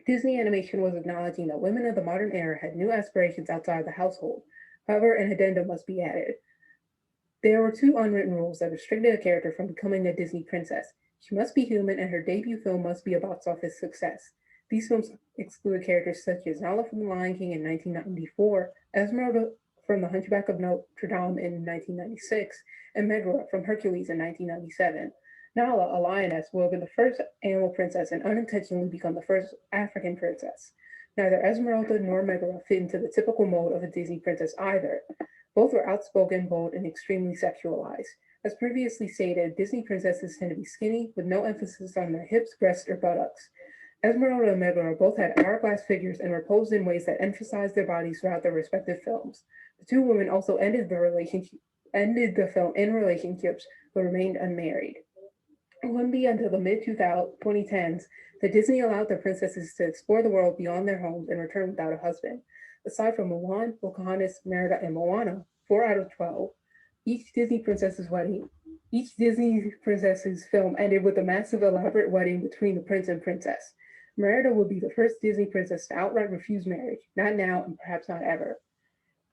S6: Disney Animation was acknowledging that women of the modern era had new aspirations outside the household. However, an addendum must be added. There were two unwritten rules that restricted a character from becoming a Disney princess. She must be human, and her debut film must be a box office success. These films excluded characters such as Nala from The Lion King in 1994, Esmeralda from The Hunchback of Notre Dame in 1996, and Medora from Hercules in 1997. Nala, a lioness, will have been the first animal princess and unintentionally become the first African princess. Neither Esmeralda nor Medora fit into the typical mold of a Disney princess either. Both were outspoken, bold, and extremely sexualized. As previously stated, Disney princesses tend to be skinny, with no emphasis on their hips, breasts, or buttocks. Esmeralda and Megara both had hourglass figures and were posed in ways that emphasized their bodies throughout their respective films. The two women also ended the film in relationships, but remained unmarried. It wouldn't be until the mid-2010s that Disney allowed their princesses to explore the world beyond their homes and return without a husband. Aside from Mulan, Pocahontas, Merida, and Moana, 4 out of 12, each Disney princess's film ended with a massive, elaborate wedding between the prince and princess. Merida would be the first Disney princess to outright refuse marriage, not now and perhaps not ever.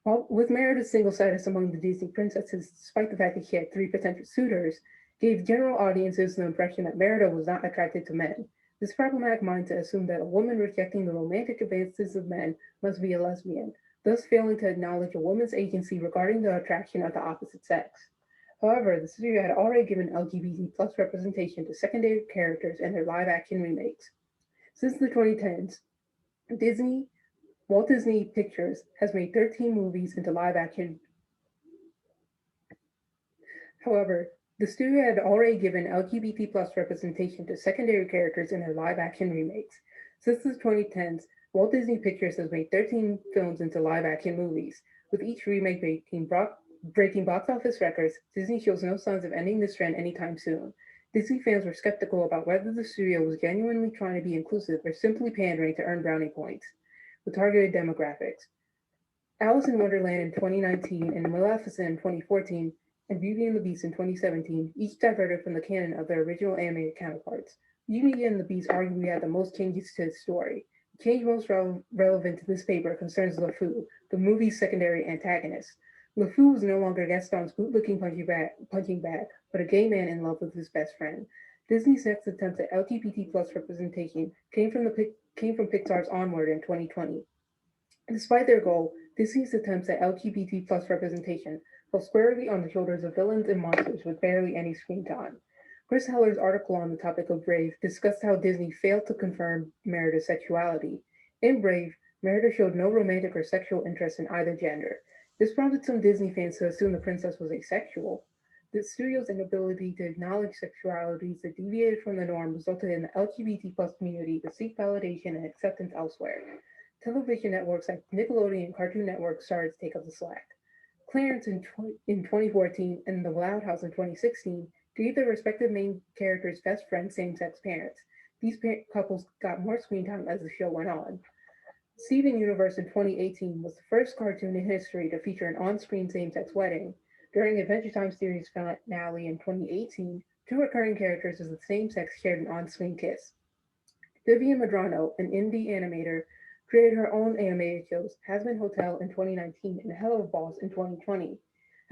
S6: With Merida's single status among the Disney princesses, despite the fact that she had 3 potential suitors, gave general audiences the impression that Merida was not attracted to men. This problematic mindset assumed that a woman rejecting the romantic advances of men must be a lesbian, thus failing to acknowledge a woman's agency regarding the attraction of the opposite sex. However, the studio had already given LGBT plus representation to secondary characters in their live-action remakes. Since the 2010s, Walt Disney Pictures has made 13 movies into live-action. However, the studio had already given LGBT plus representation to secondary characters in their live-action remakes. Since the 2010s, Walt Disney Pictures has made 13 films into live-action movies. With each remake breaking box office records, Disney shows no signs of ending this trend anytime soon. Disney fans were skeptical about whether the studio was genuinely trying to be inclusive or simply pandering to earn brownie points. With targeted demographics, Alice in Wonderland in 2019 and Maleficent in 2014 and Beauty and the Beast in 2017 each diverted from the canon of their original animated counterparts. Beauty and the Beast arguably had the most changes to its story. The change most relevant to this paper concerns LeFou, the movie's secondary antagonist. LeFou was no longer Gaston's bootlicking punching bag, but a gay man in love with his best friend. Disney's next attempt at LGBT plus representation came from Pixar's Onward in 2020. Despite their goal, Disney's attempts at LGBT plus representation fell squarely on the shoulders of villains and monsters with barely any screen time. Chris Heller's article on the topic of Brave discussed how Disney failed to confirm Merida's sexuality. In Brave, Merida showed no romantic or sexual interest in either gender. This prompted some Disney fans to assume the princess was asexual. The studio's inability to acknowledge sexualities that deviated from the norm resulted in the LGBT plus community to seek validation and acceptance elsewhere. Television networks like Nickelodeon and Cartoon Network started to take up the slack. Clarence in 2014 and The Loud House in 2016 gave their respective main characters' best friends same-sex parents. These couples got more screen time as the show went on. Steven Universe in 2018 was the first cartoon in history to feature an on-screen same-sex wedding. During Adventure Time series finale in 2018, 2 recurring characters of the same sex shared an on-screen kiss. Vivian Madrano, an indie animator, created her own animated shows, Hazbin Hotel in 2019 and Hello Boss in 2020.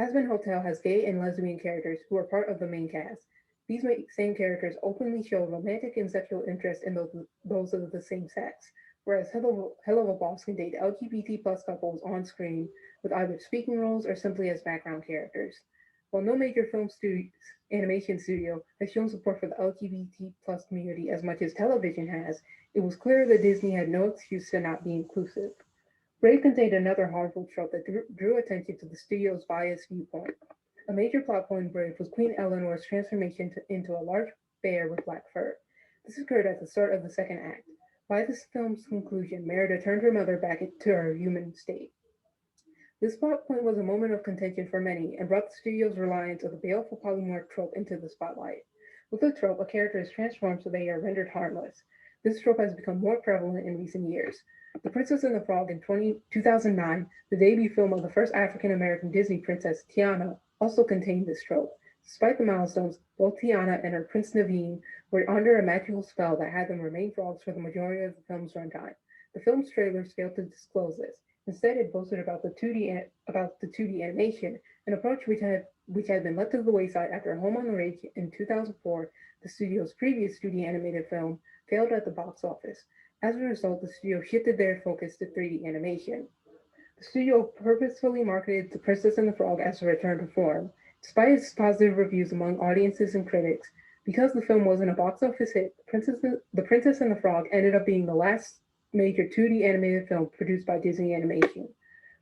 S6: Hazbin Hotel has gay and lesbian characters who are part of the main cast. These same characters openly show romantic and sexual interest in those of the same sex, whereas Hello Boss can date LGBT plus couples on screen with either speaking roles or simply as background characters. While no major animation studio has shown support for the LGBT plus community as much as television has, it was clear that Disney had no excuse to not be inclusive. Brave contained another harmful trope that drew attention to the studio's biased viewpoint. A major plot point in Brave was Queen Eleanor's transformation into a large bear with black fur. This occurred at the start of the second act. By this film's conclusion, Merida turned her mother back to her human state. This plot point was a moment of contention for many and brought the studio's reliance of the baleful polymorph trope into the spotlight. With the trope, a character is transformed so they are rendered harmless. This trope has become more prevalent in recent years. The Princess and the Frog in 2009, the debut film of the first African American Disney princess, Tiana, also contained this trope. Despite the milestones, both Tiana and her Prince Naveen were under a magical spell that had them remain frogs for the majority of the film's runtime. The film's trailers failed to disclose this. Instead, it boasted about the 2D animation, an approach which had been left to the wayside after Home on the Range in 2004, the studio's previous 2D animated film, failed at the box office. As a result, the studio shifted their focus to 3D animation. The studio purposefully marketed The Princess and the Frog as a return to form. Despite its positive reviews among audiences and critics, because the film wasn't a box office hit, The Princess and the Frog ended up being the last major 2D animated film produced by Disney Animation.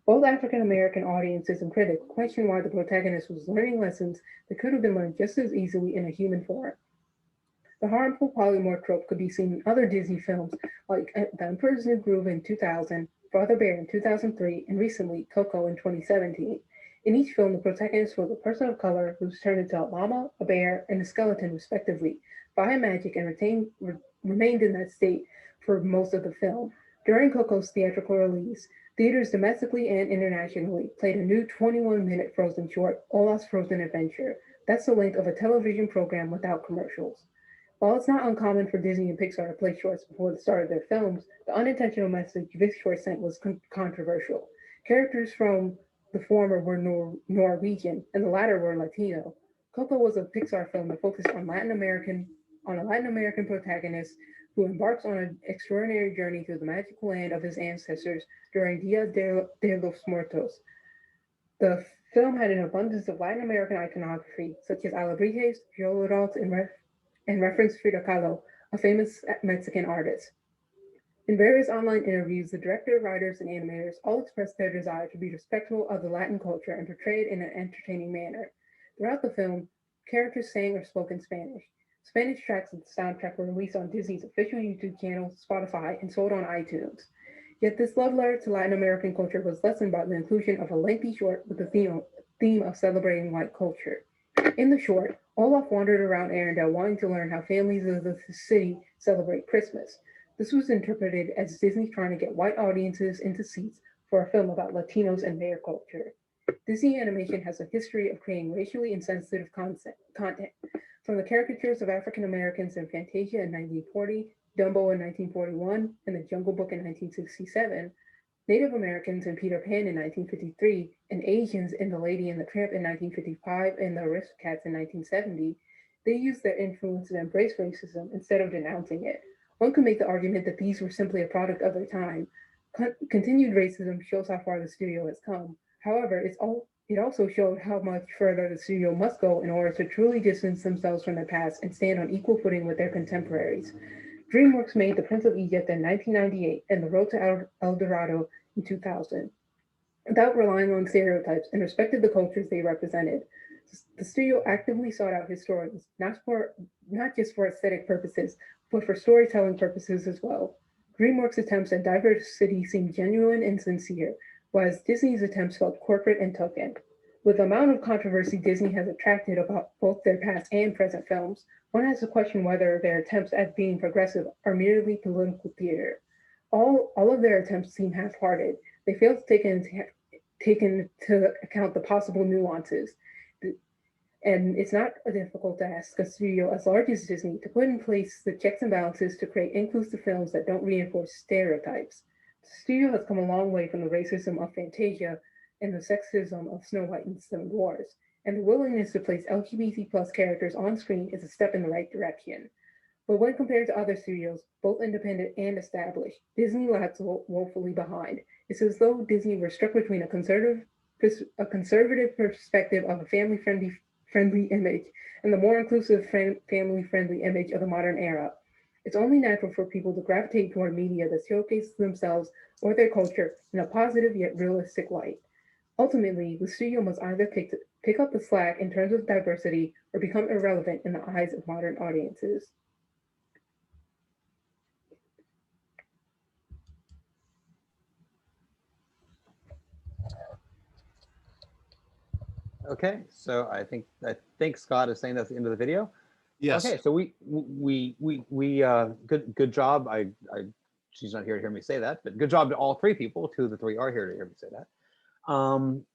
S6: Both African American audiences and critics questioned why the protagonist was learning lessons that could have been learned just as easily in a human form. The harmful polymorph trope could be seen in other Disney films like The Emperor's New Groove in 2000, Brother Bear in 2003, and recently Coco in 2017. In each film, the protagonist was a person of color who was turned into a llama, a bear, and a skeleton, respectively, by magic and remained in that state for most of the film. During Coco's theatrical release, theaters domestically and internationally played a new 21-minute Frozen short, Olaf's Frozen Adventure. That's the length of a television program without commercials. While it's not uncommon for Disney and Pixar to play shorts before the start of their films, the unintentional message this short sent was controversial. Characters from the former were Norwegian and the latter were Latino. Coco was a Pixar film that focused on a Latin American protagonist who embarks on an extraordinary journey through the magical land of his ancestors during Dia de los Muertos. The film had an abundance of Latin American iconography, such as alebrijes, yolodals, and referenced Frida Kahlo, a famous Mexican artist. In various online interviews, the director, writers, and animators all expressed their desire to be respectful of the Latin culture and portray it in an entertaining manner. Throughout the film, characters sang or spoke in Spanish. Spanish tracks of the soundtrack were released on Disney's official YouTube channel, Spotify, and sold on iTunes. Yet this love letter to Latin American culture was lessened by the inclusion of a lengthy short with the theme of celebrating white culture. In the short, Olaf wandered around Arendelle wanting to learn how families of the city celebrate Christmas. This was interpreted as Disney trying to get white audiences into seats for a film about Latinos and their culture. Disney Animation has a history of creating racially insensitive content, from the caricatures of African Americans in Fantasia in 1940, Dumbo in 1941, and The Jungle Book in 1967, Native Americans in Peter Pan in 1953, and Asians in The Lady and the Tramp in 1955 and The Aristocats in 1970, they used their influence to embrace racism instead of denouncing it. One could make the argument that these were simply a product of their time. Continued racism shows how far the studio has come. However, it also showed how much further the studio must go in order to truly distance themselves from their past and stand on equal footing with their contemporaries. DreamWorks made The Prince of Egypt in 1998 and The Road to El Dorado in 2000. Without relying on stereotypes and respected the cultures they represented, the studio actively sought out historians, not just for aesthetic purposes, but for storytelling purposes as well. DreamWorks' attempts at diversity seemed genuine and sincere, whereas Disney's attempts felt corporate and token. With the amount of controversy Disney has attracted about both their past and present films, one has to question whether their attempts at being progressive are merely political theater. All of their attempts seem half-hearted. They fail to take into account the possible nuances. And it's not difficult to ask a studio as large as Disney to put in place the checks and balances to create inclusive films that don't reinforce stereotypes. The studio has come a long way from the racism of Fantasia and the sexism of Snow White and the Seven Dwarfs, and the willingness to place LGBT plus characters on screen is a step in the right direction. But when compared to other studios, both independent and established, Disney lags woefully behind. It's as though Disney were stuck between a conservative perspective of a family-friendly image and the more inclusive family-friendly image of the modern era. It's only natural for people to gravitate toward media that showcases themselves or their culture in a positive yet realistic light. Ultimately, the studio must either pick up the slack in terms of diversity or become irrelevant in the eyes of modern audiences.
S4: Okay, so I think Scott is saying that's the end of the video.
S1: Yes.
S4: Okay, so good job. She's not here to hear me say that, but good job to all three people. Two of the three are here to hear me say that.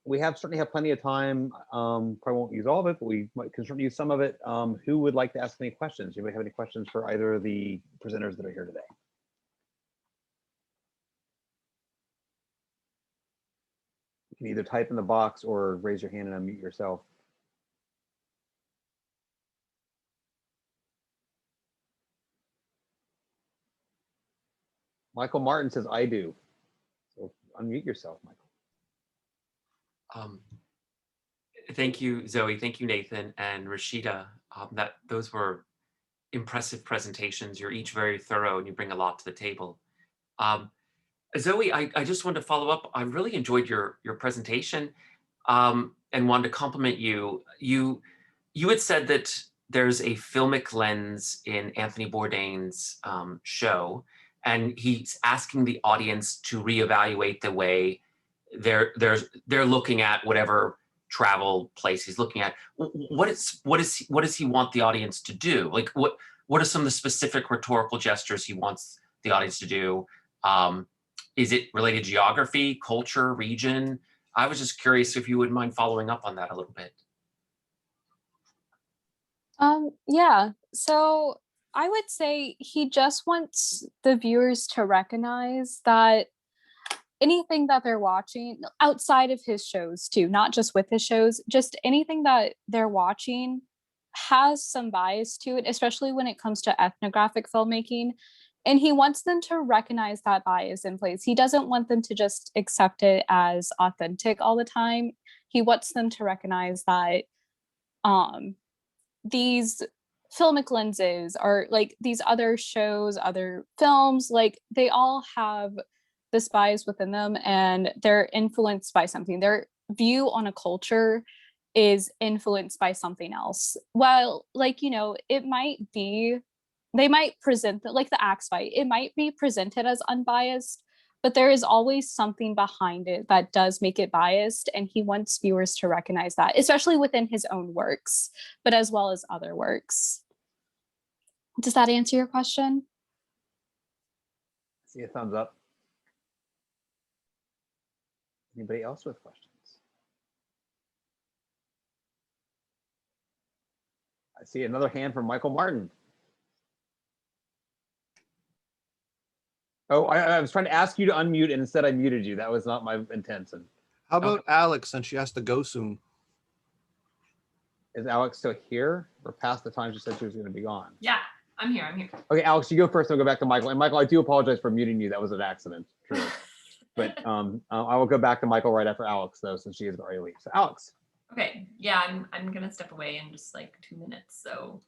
S4: We certainly have plenty of time. Probably won't use all of it, but we can certainly use some of it. Who would like to ask any questions? Anybody have any questions for either of the presenters that are here today? You can either type in the box or raise your hand and unmute yourself. Michael Martin says, I do. So unmute yourself, Michael.
S7: Thank you, Zoe. Thank you, Nathan and Rasheeda. Those were impressive presentations. You're each very thorough and you bring a lot to the table. Zoe, I just wanted to follow up. I really enjoyed your presentation and wanted to compliment you. You had said that there's a filmic lens in Anthony Bourdain's show, and he's asking the audience to reevaluate the way they're looking at whatever travel place he's looking at. What does he want the audience to do? Like what are some of the specific rhetorical gestures he wants the audience to do? Is it related to geography, culture, region? I was just curious if you wouldn't mind following up on that a little bit.
S5: Yeah, so I would say he just wants the viewers to recognize that anything that they're watching outside of his shows too, not just with his shows, just anything that they're watching has some bias to it, especially when it comes to ethnographic filmmaking. And he wants them to recognize that bias in place. He doesn't want them to just accept it as authentic all the time. He wants them to recognize that these filmic lenses are like these other shows, other films, like they all have this bias within them and they're influenced by something. Their view on a culture is influenced by something else. Well, like, you know, it might be, they might present like the axe fight, it might be presented as unbiased, but there is always something behind it that does make it biased. And he wants viewers to recognize that, especially within his own works, but as well as other works. Does that answer your question?
S4: See a thumbs up. Anybody else with questions? I see another hand from Michael Martin. Oh, I was trying to ask you to unmute and instead I muted you. That was not my intention.
S1: How about Alex, since she has to go soon?
S4: Is Alex still here or past the time she said she was going to be gone?
S8: Yeah, I'm here.
S4: Okay, Alex, you go first and we'll go back to Michael. And Michael, I do apologize for muting you. That was an accident. True. But I will go back to Michael right after Alex, though, since she is already leave. So Alex.
S8: Okay, yeah, I'm gonna step away in just like 2 minutes. So,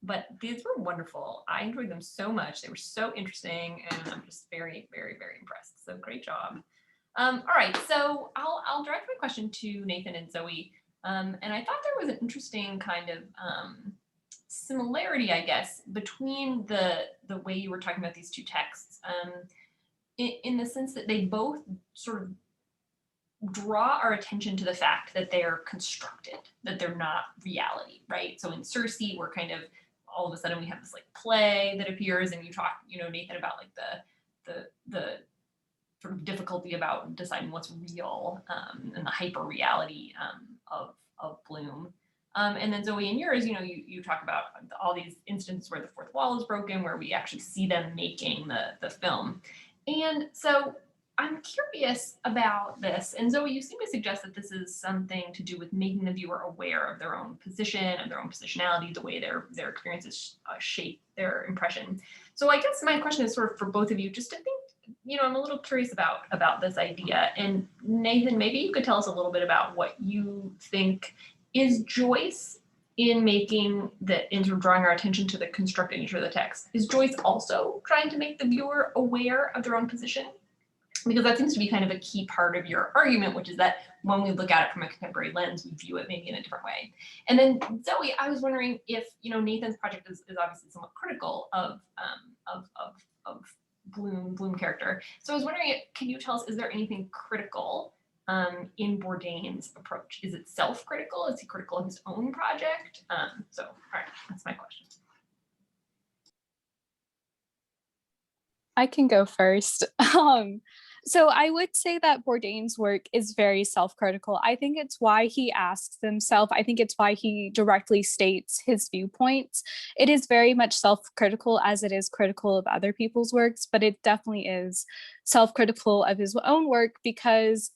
S8: but these were wonderful. I enjoyed them so much. They were so interesting, and I'm just very, very, very impressed. So great job. All right, so I'll direct my question to Nathan and Zoe. And I thought there was an interesting kind of similarity, I guess, between the way you were talking about these two texts. In the sense that they both sort of draw our attention to the fact that they're constructed, that they're not reality, right? So in Circe, we're kind of, all of a sudden we have this like play that appears, and you talk, you know, Nathan, about like the sort of difficulty about deciding what's real and the hyper reality of Bloom. And then Zoe, in yours, you know, you talk about all these instances where the fourth wall is broken, where we actually see them making the film. And so I'm curious about this. And Zoe, you seem to suggest that this is something to do with making the viewer aware of their own position, of their own positionality, the way their experiences shape their impression. So I guess my question is sort of for both of you, just to think, you know, I'm a little curious about this idea. And Nathan, maybe you could tell us a little bit about what you think is Joyce in making in sort of drawing our attention to the constructed nature of the text. Is Joyce also trying to make the viewer aware of their own position? Because that seems to be kind of a key part of your argument, which is that when we look at it from a contemporary lens, we view it maybe in a different way. And then Zoe, I was wondering if, you know, Nathan's project is obviously somewhat critical of Bloom character. So I was wondering, can you tell us, is there anything critical in Bourdain's approach? Is it self-critical? Is he critical of his own project? So, all right, that's my question.
S5: I can go first. So I would say that Bourdain's work is very self-critical. I think it's why he asks himself. I think it's why he directly states his viewpoints. It is very much self-critical as it is critical of other people's works, but it definitely is self-critical of his own work because,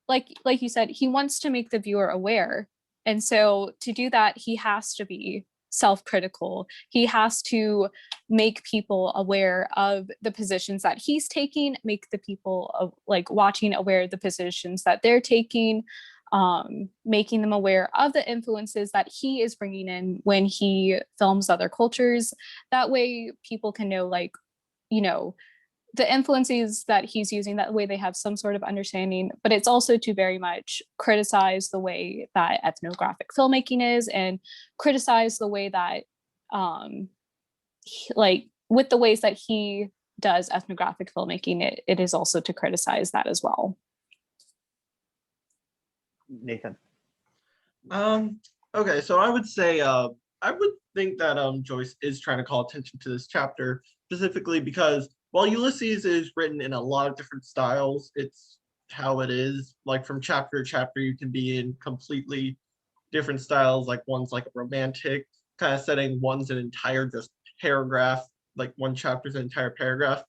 S5: like you said, he wants to make the viewer aware. And so to do that, he has to be self-critical. He has to make people aware of the positions that he's taking, make the people of like watching aware of the positions that they're taking, making them aware of the influences that he is bringing in when he films other cultures. That way people can know, like, you know, the influences that he's using, that way they have some sort of understanding. But it's also to very much criticize the way that ethnographic filmmaking is, and criticize the way that like with the ways that he does ethnographic filmmaking, it is also to criticize that as well.
S4: Nathan.
S3: Okay, so I would say I would think that Joyce is trying to call attention to this chapter specifically because while Ulysses is written in a lot of different styles, it's how it is. Like from chapter to chapter, you can be in completely different styles. Like one's like a romantic kind of setting, one's an entire just paragraph, like one chapter's an entire paragraph.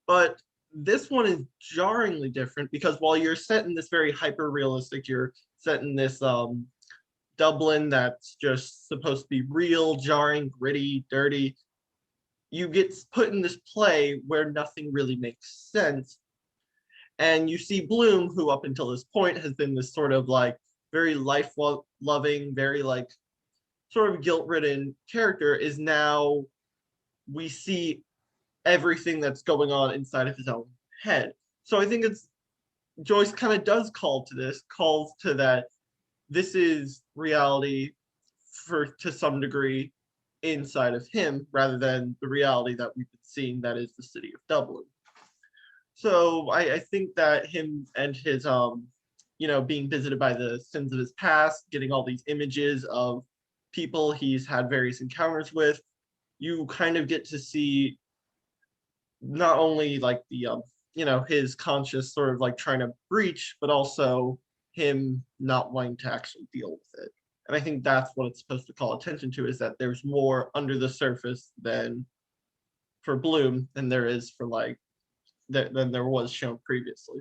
S3: But this one is jarringly different because while you're set in this very hyper realistic, you're set in this Dublin that's just supposed to be real, jarring, gritty, dirty. You get put in this play where nothing really makes sense. And you see Bloom, who up until this point has been this sort of like very life-loving, very like sort of guilt-ridden character, is now, we see everything that's going on inside of his own head. So I think it's, Joyce kind of does call to this, calls to that this is reality to some degree inside of him rather than the reality that we've been seeing that is the city of Dublin. So I think that him and his being visited by the sins of his past, getting all these images of people he's had various encounters with, you kind of get to see not only like the his conscious sort of like trying to breach, but also him not wanting to actually deal with it. And I think that's what it's supposed to call attention to, is that there's more under the surface than for Bloom than there is for like than there was shown previously.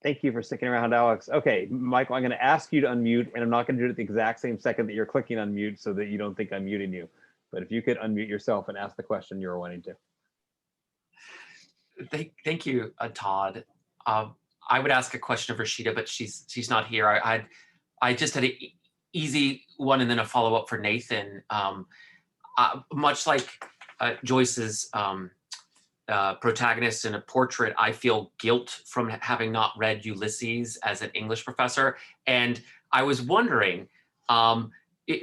S4: Thank you for sticking around, Alex. Okay, Michael, I'm going to ask you to unmute, and I'm not going to do it at the exact same second that you're clicking unmute so that you don't think I'm muting you. But if you could unmute yourself and ask the question you were wanting to.
S7: Thank you, Todd. I would ask a question of Rasheeda, but she's not here. I just had an easy one and then a follow-up for Nathan. Much like Joyce's protagonist in a portrait, I feel guilt from having not read Ulysses as an English professor. And I was wondering,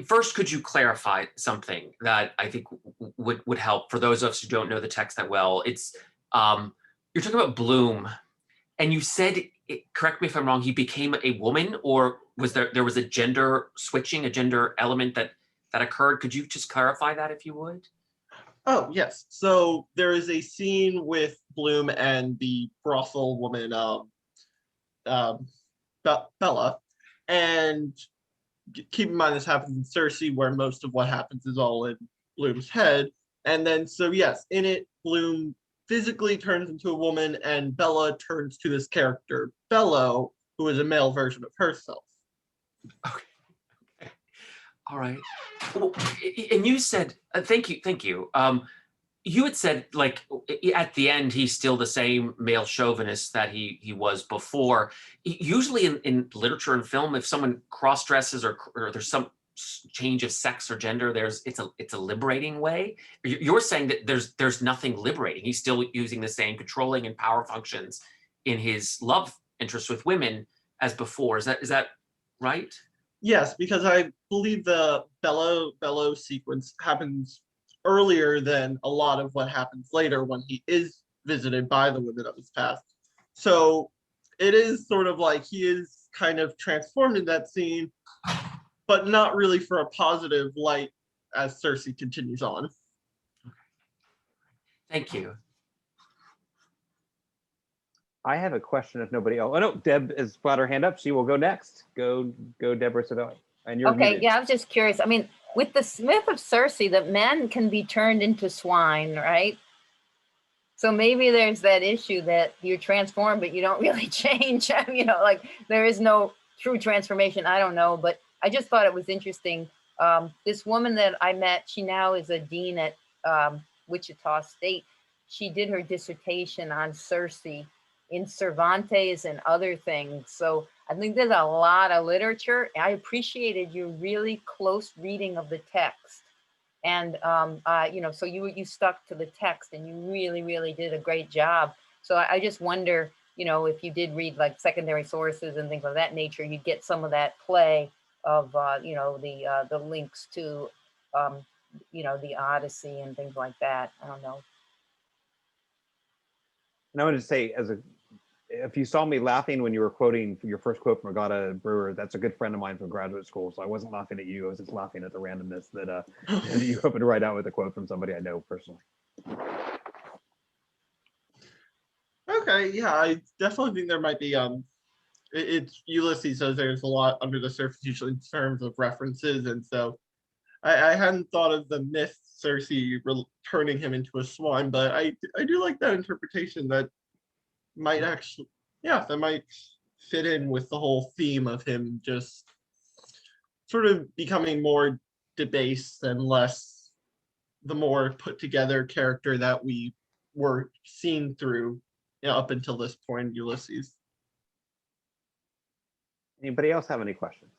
S7: first, could you clarify something that I think would help for those of us who don't know the text that well? It's you're talking about Bloom, and you said, correct me if I'm wrong, he became a woman, or was there was a gender switching, a gender element that occurred? Could you just clarify that if you would?
S3: Oh, yes. So there is a scene with Bloom and the brothel woman, Bella. And keep in mind, this happens in Circe, where most of what happens is all in Bloom's head. And then, so yes, in it, Bloom physically turns into a woman, and Bella turns to this character, Bello, who is a male version of herself.
S7: Okay. All right. Well, and you said, thank you. You had said, like, at the end, he's still the same male chauvinist that he was before. Usually in literature and film, if someone cross-dresses or there's some change of sex or gender, it's a liberating way. You're saying that there's nothing liberating. He's still using the same controlling and power functions in his love interest with women as before. Is that right?
S3: Yes, because I believe the Bello sequence happens earlier than a lot of what happens later when he is visited by the women of his past. So it is sort of like he is kind of transformed in that scene, but not really for a positive light as Circe continues on.
S7: Thank you.
S4: I have a question if nobody else. Oh no, Deb has got her hand up. She will go next. Go, Deborah Savelli. And you're
S9: Okay,
S4: muted.
S9: yeah, I was just curious. I mean, with the myth of Circe, that men can be turned into swine, right? So maybe there's that issue that you're transformed, but you don't really change. You know, like there is no true transformation. I don't know, but I just thought it was interesting. This woman that I met, she now is a dean at Wichita State. She did her dissertation on Circe in Cervantes and other things. So I think there's a lot of literature. I appreciated your really close reading of the text. And, you know, so you stuck to the text and you really, really did a great job. So I just wonder, you know, if you did read like secondary sources and things of that nature, you get some of that play of, you know, the links to, you know, the Odyssey and things like that. I don't know.
S4: And I want to say, if you saw me laughing when you were quoting your first quote from Agata Brewer, that's a good friend of mine from graduate school. So I wasn't laughing at you. I was just laughing at the randomness that you happened to write out with a quote from somebody I know personally.
S3: Okay, yeah, I definitely think there might be it's Ulysses, so there's a lot under the surface usually in terms of references, and so I hadn't thought of the myth Circe turning him into a swan, but I do like that interpretation. That might actually, yeah, that might fit in with the whole theme of him just sort of becoming more debased and less the more put together character that we were seen through, you know, up until this point, Ulysses.
S4: Anybody else have any questions?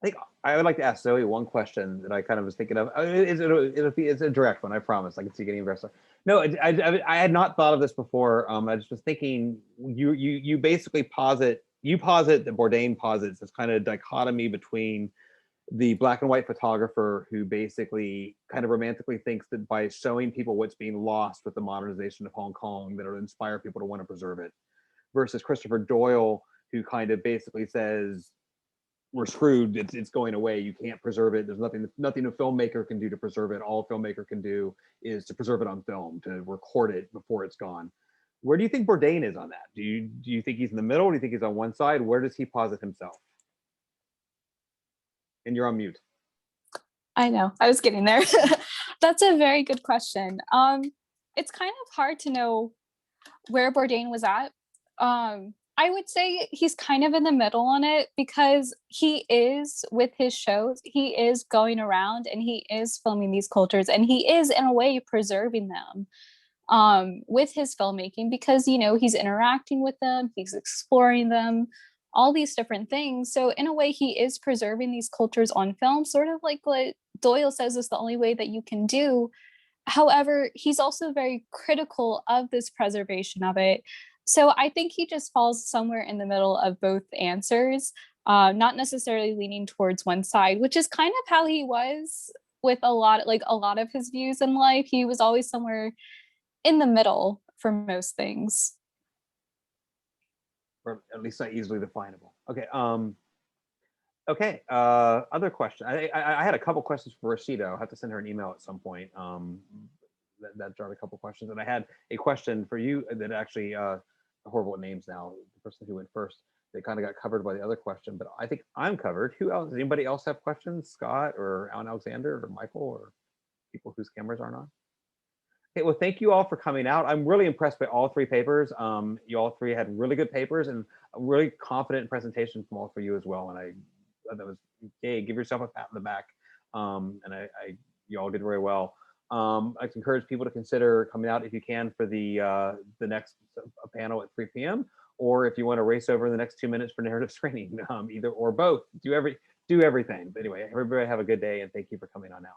S4: I think I would like to ask Zoe one question that I kind of was thinking of. It's a direct one, I promise. I can see getting invested. No, I had not thought of this before. I just was thinking, you basically posit that Bourdain posits this kind of dichotomy between the black and white photographer who basically kind of romantically thinks that by showing people what's being lost with the modernization of Hong Kong, that it'll inspire people to want to preserve it, versus Christopher Doyle, who kind of basically says, we're screwed, it's going away, you can't preserve it, there's nothing a filmmaker can do to preserve it. All a filmmaker can do is to preserve it on film, to record it before it's gone. Where do you think Bourdain is on that? Do you think he's in the middle? Do you think he's on one side? Where does he posit himself? And you're on mute.
S5: I know, I was getting there. That's a very good question. It's kind of hard to know where Bourdain was at. I would say he's kind of in the middle on it, because he is, with his shows, he is going around and he is filming these cultures, and he is in a way preserving them with his filmmaking, because, you know, he's interacting with them, he's exploring them, all these different things. So in a way, he is preserving these cultures on film, sort of like what Doyle says is the only way that you can do. However, he's also very critical of this preservation of it. So I think he just falls somewhere in the middle of both answers, not necessarily leaning towards one side, which is kind of how he was with a lot of his views in life. He was always somewhere in the middle for most things.
S4: Or at least not easily definable. Okay. Other question. I had a couple questions for Rasheeda. I'll have to send her an email at some point. That jarred a couple questions, and I had a question for you that actually horrible names now. The person who went first, they kind of got covered by the other question, but I think I'm covered. Who else? Does anybody else have questions? Scott or Alan Alexander or Michael or people whose cameras aren't on? Okay, well, thank you all for coming out. I'm really impressed by all three papers. You all three had really good papers and a really confident presentation from all three of you as well. And that was, hey, give yourself a pat on the back. You all did very well. I encourage people to consider coming out if you can for the next panel at 3 p.m. or if you want to race over in the next 2 minutes for narrative screening, either or both. Do everything. But anyway, everybody have a good day and thank you for coming on out.